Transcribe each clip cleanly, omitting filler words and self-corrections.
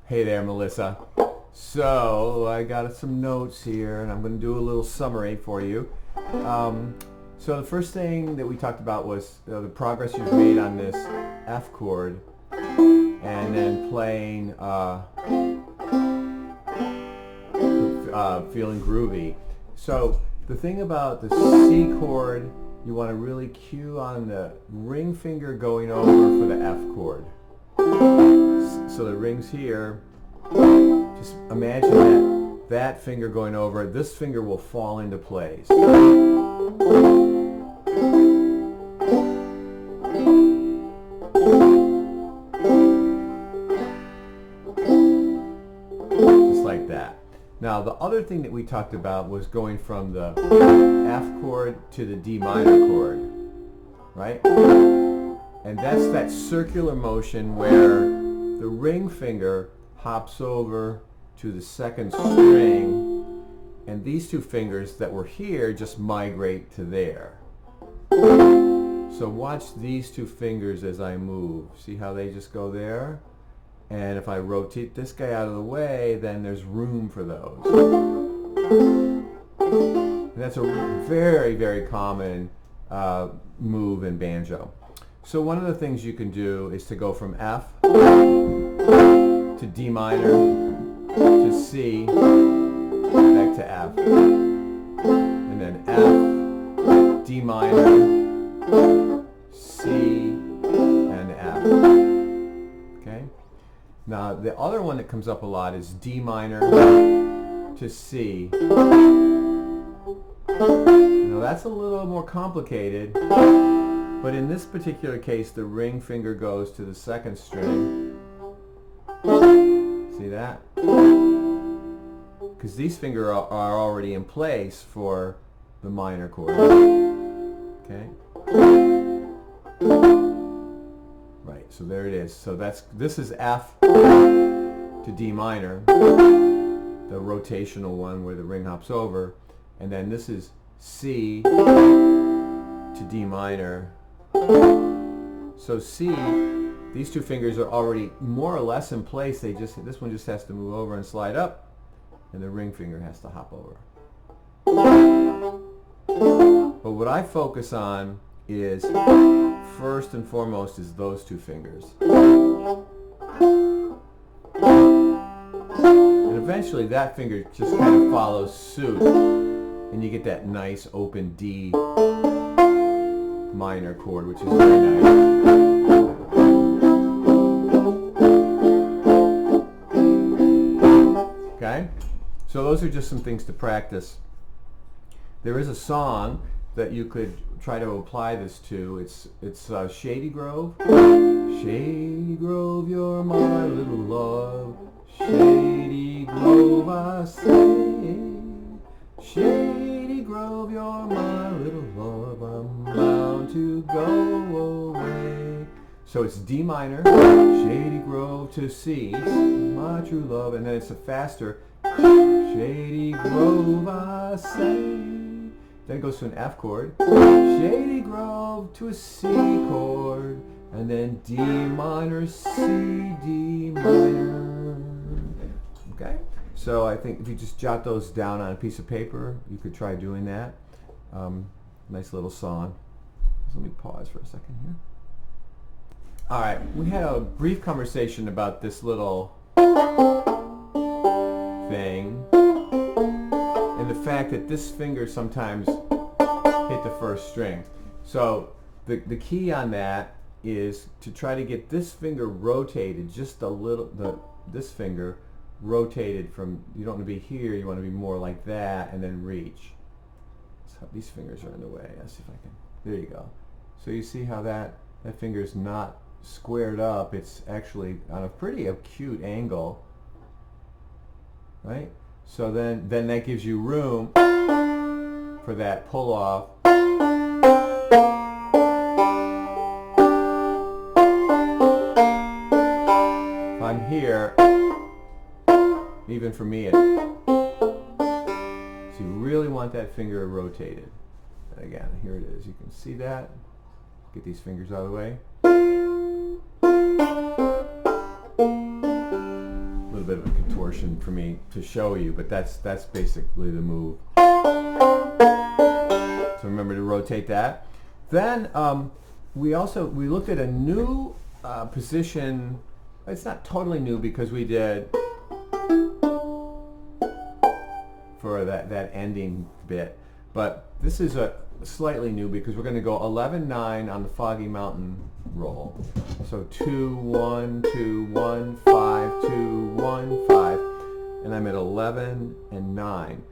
Hey there, Melissa. So I got some notes here, and I'm going to do a little summary for you. So the first thing that we talked about was the progress you've made on this F chord, and then playing Feeling Groovy. So the thing about the C chord, you want to really cue on the ring finger going over for the F chord. So the ring's here. Just imagine that finger going over. This finger will fall into place. Just like that. Now the other thing that we talked about was going from the F chord to the D minor chord, right? And that's that circular motion where the ring finger hops over to the second string, and these two fingers that were here just migrate to there. So watch these two fingers as I move. See how they just go there? And if I rotate this guy out of the way, then there's room for those. And that's a very, very common move in banjo. So one of the things you can do is to go from F to D minor to C back to F, and then F, D minor, C, and F. Okay? Now the other one that comes up a lot is D minor to C. Now that's a little more complicated, but in this particular case the ring finger goes to the second string. See that? Because these fingers are already in place for the minor chord. Okay? Right, so there it is. So this is F to D minor, the rotational one where the ring hops over, and then this is C to D minor. So C, these two fingers are already more or less in place. This one just has to move over and slide up, and the ring finger has to hop over. But what I focus on is, first and foremost, is those two fingers. And eventually that finger just kind of follows suit, and you get that nice open D minor chord, which is very nice. Okay? So those are just some things to practice. There is a song that you could try to apply this to. It's Shady Grove. Shady Grove, you're my little love. Shady Grove, I say. Shady Grove, you're my little love. I'm bound to go away. So it's D minor, Shady Grove to C, my true love, and then it's a faster Shady Grove, I say. Then it goes to an F chord, Shady Grove to a C chord, and then D minor, C, D minor. Okay? So I think if you just jot those down on a piece of paper, you could try doing that. Nice little song. So let me pause for a second here. All right, we had a brief conversation about this little thing, and the fact that this finger sometimes hit the first string. So the key on that is to try to get this finger rotated just a little, this finger rotated from, you don't want to be here, you want to be more like that, and then reach. So these fingers are in the way. Let's see if I can, there you go. So you see how that finger is not squared up, it's actually on a pretty acute angle, right? So then that gives you room for that pull off. If I'm here, even for me, so you really want that finger rotated. And again, here it is. You can see that. Get these fingers out of the way. version for me to show you, but that's basically the move. So remember to rotate that. Then we looked at a new position. It's not totally new because we did for that ending bit, but this is a slightly new because we're going to go 11-9 on the Foggy Mountain roll. So 2 1 2 1 5 2 1 5, and I'm at 11 and 9.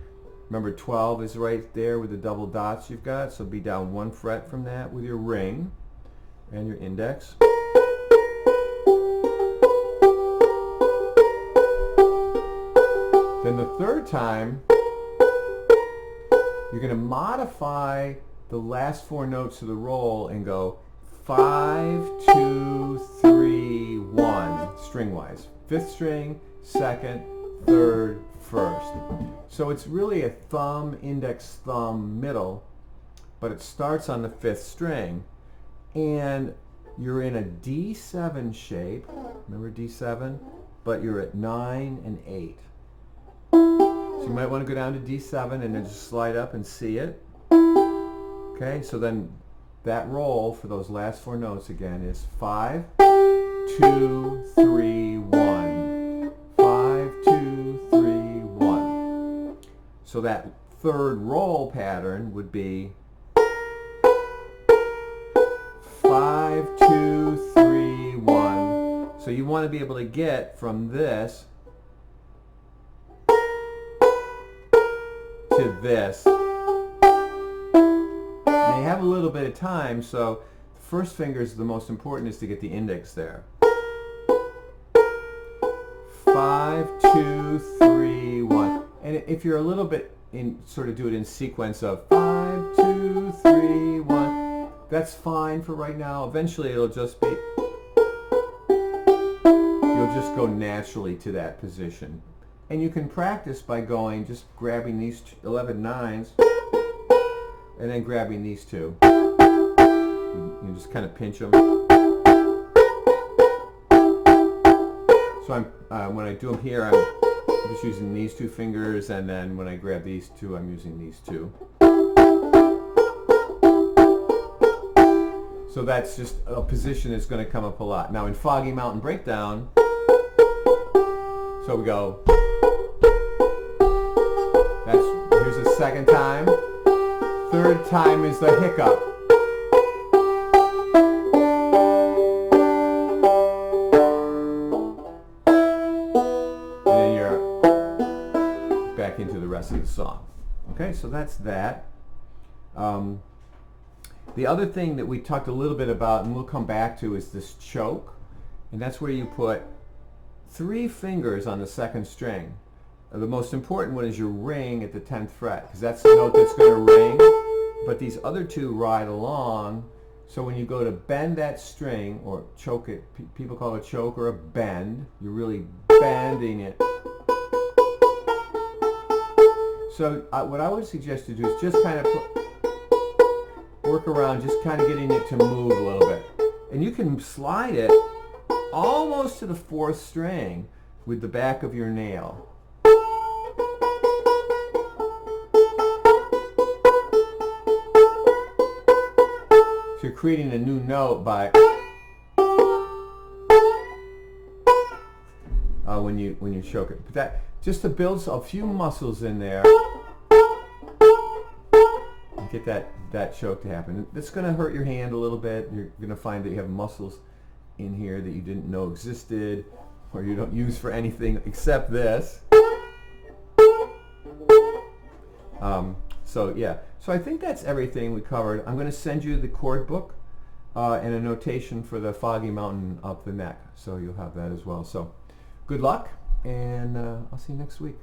Remember 12 is right there with the double dots you've got, so be down 1 fret from that with your ring and your index. Then the third time, you're going to modify the last 4 notes of the roll and go 5, 2, 3, 1, string-wise. 5th string, 2nd, 3rd, 1st. So it's really a thumb, index, thumb, middle, but it starts on the 5th string, and you're in a D7 shape. Remember D7? But you're at 9 and 8. So you might want to go down to D7 and then just slide up and see it. Okay, so then that roll for those last 4 notes again is 5, 2, 3, 1. 5, 2, 3, 1. So that third roll pattern would be 5, 2, 3, 1. So you want to be able to get from this to this. Now you have a little bit of time, so the first finger is the most important, is to get the index there. 5, 2, 3, 1. And if you're a little bit sort of do it in sequence of 5, 2, 3, 1, that's fine for right now. Eventually it'll just be, you'll just go naturally to that position. And you can practice by just grabbing these 11 nines and then grabbing these 2. You just kind of pinch them. So when I do them here, I'm just using these 2 fingers, and then when I grab these 2, I'm using these 2. So that's just a position that's going to come up a lot. Now in Foggy Mountain Breakdown, so we go. Here's the second time. Third time is the hiccup. And then you're back into the rest of the song. Okay, so that's that. The other thing that we talked a little bit about, and we'll come back to, is this choke. And that's where you put 3 fingers on the 2nd string. The most important one is your ring at the 10th fret, because that's the note that's going to ring, but these other 2 ride along. So when you go to bend that string, or choke it, people call it a choke or a bend, you're really bending it. So what I would suggest to do is just kind of work around, just kind of getting it to move a little bit. And you can slide it almost to the 4th string with the back of your nail. So you're creating a new note by when you choke it. But that just to build a few muscles in there and get that choke to happen. That's going to hurt your hand a little bit. You're going to find that you have muscles in here that you didn't know existed, or you don't use for anything except this. So yeah, so I think that's everything we covered. I'm going to send you the chord book and a notation for the Foggy Mountain up the neck, so you'll have that as well. So good luck, and I'll see you next week.